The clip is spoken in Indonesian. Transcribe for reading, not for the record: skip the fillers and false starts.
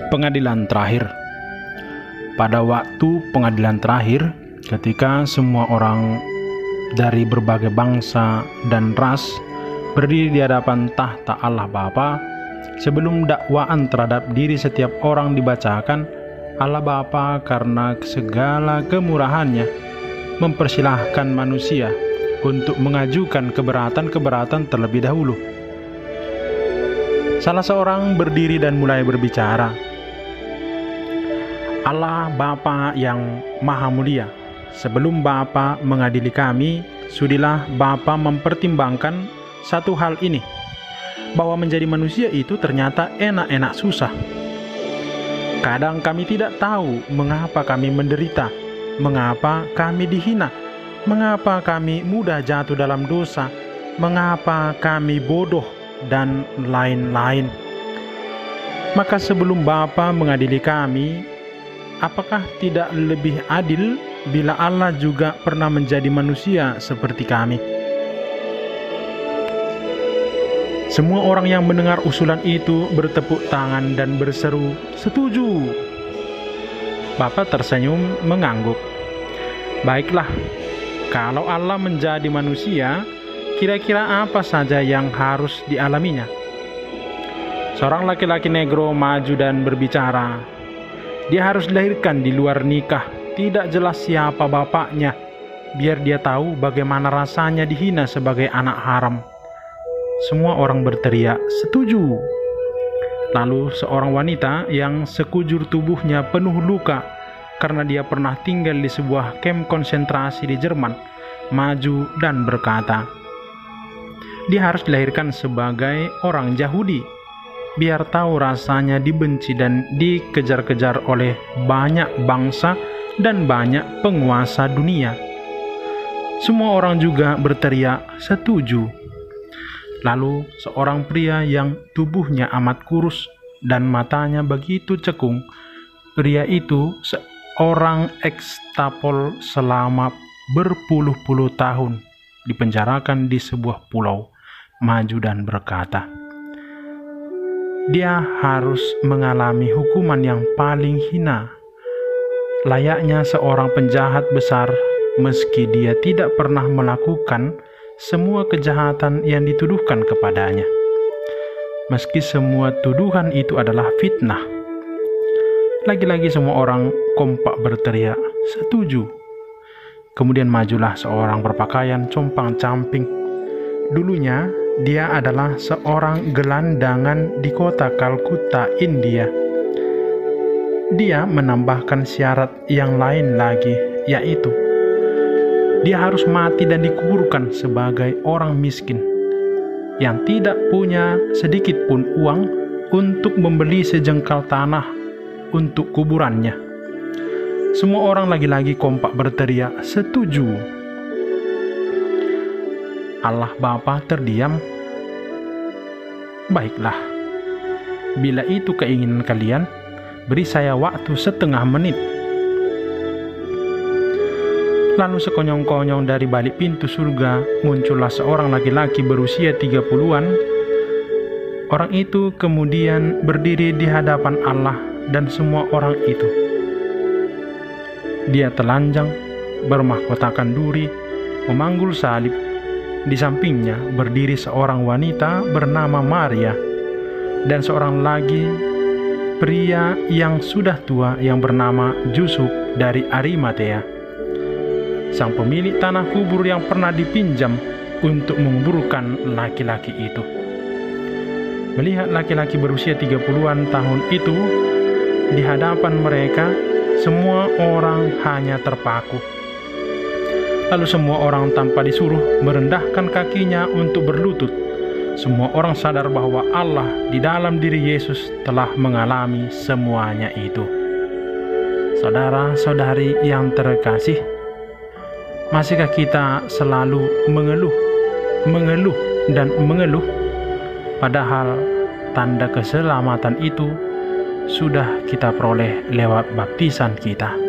Pengadilan terakhir. Pada waktu pengadilan terakhir, ketika semua orang dari berbagai bangsa dan ras berdiri di hadapan tahta Allah Bapa, sebelum dakwaan terhadap diri setiap orang dibacakan, Allah Bapa karena segala kemurahannya mempersilahkan manusia untuk mengajukan keberatan-keberatan terlebih dahulu. Salah seorang berdiri dan mulai berbicara. Allah Bapa yang Maha Mulia, sebelum Bapa mengadili kami, sudilah Bapa mempertimbangkan satu hal ini, bahwa menjadi manusia itu ternyata enak-enak susah. Kadang kami tidak tahu mengapa kami menderita, mengapa kami dihina, mengapa kami mudah jatuh dalam dosa, mengapa kami bodoh, dan lain-lain. Maka sebelum Bapa mengadili kami, apakah tidak lebih adil bila Allah juga pernah menjadi manusia seperti kami? Semua orang yang mendengar usulan itu bertepuk tangan dan berseru, "Setuju!" Bapa tersenyum mengangguk. Baiklah, kalau Allah menjadi manusia, kira-kira apa saja yang harus dialaminya? Seorang laki-laki negro maju dan berbicara. Dia harus dilahirkan di luar nikah, tidak jelas siapa bapaknya, biar dia tahu bagaimana rasanya dihina sebagai anak haram. Semua orang berteriak, "Setuju!" Lalu seorang wanita yang sekujur tubuhnya penuh luka karena dia pernah tinggal di sebuah kamp konsentrasi di Jerman, maju dan berkata, dia harus dilahirkan sebagai orang Yahudi, biar tahu rasanya dibenci dan dikejar-kejar oleh banyak bangsa dan banyak penguasa dunia. Semua orang juga berteriak, "Setuju!" Lalu seorang pria yang tubuhnya amat kurus dan matanya begitu cekung, pria itu seorang ekstapol selama berpuluh-puluh tahun, dipenjarakan di sebuah pulau, maju dan berkata, dia harus mengalami hukuman yang paling hina, layaknya seorang penjahat besar, meski dia tidak pernah melakukan semua kejahatan yang dituduhkan kepadanya. Meski semua tuduhan itu adalah fitnah. Lagi-lagi semua orang kompak berteriak, "Setuju!" Kemudian majulah seorang berpakaian compang-camping. Dulunya dia adalah seorang gelandangan di kota Kalkutta, India. Dia menambahkan syarat yang lain lagi, yaitu dia harus mati dan dikuburkan sebagai orang miskin yang tidak punya sedikit pun uang untuk membeli sejengkal tanah untuk kuburannya. Semua orang lagi-lagi kompak berteriak, "Setuju!" Allah Bapa terdiam. Baiklah, bila itu keinginan kalian, beri saya waktu setengah menit. Lalu sekonyong-konyong dari balik pintu surga muncullah seorang laki-laki berusia 30-an. Orang itu kemudian berdiri di hadapan Allah dan semua orang itu. Dia telanjang, bermahkotakan duri, memanggul salib. Di sampingnya berdiri seorang wanita bernama Maria dan seorang lagi pria yang sudah tua yang bernama Yusuf dari Arimatea, sang pemilik tanah kubur yang pernah dipinjam untuk menguburkan laki-laki itu. Melihat laki-laki berusia 30-an tahun itu di hadapan mereka, semua orang hanya terpaku. Lalu semua orang tanpa disuruh merendahkan kakinya untuk berlutut. Semua orang sadar bahwa Allah di dalam diri Yesus telah mengalami semuanya itu. Saudara-saudari yang terkasih, masihkah kita selalu mengeluh dan mengeluh, padahal tanda keselamatan itu sudah kita peroleh lewat baptisan kita?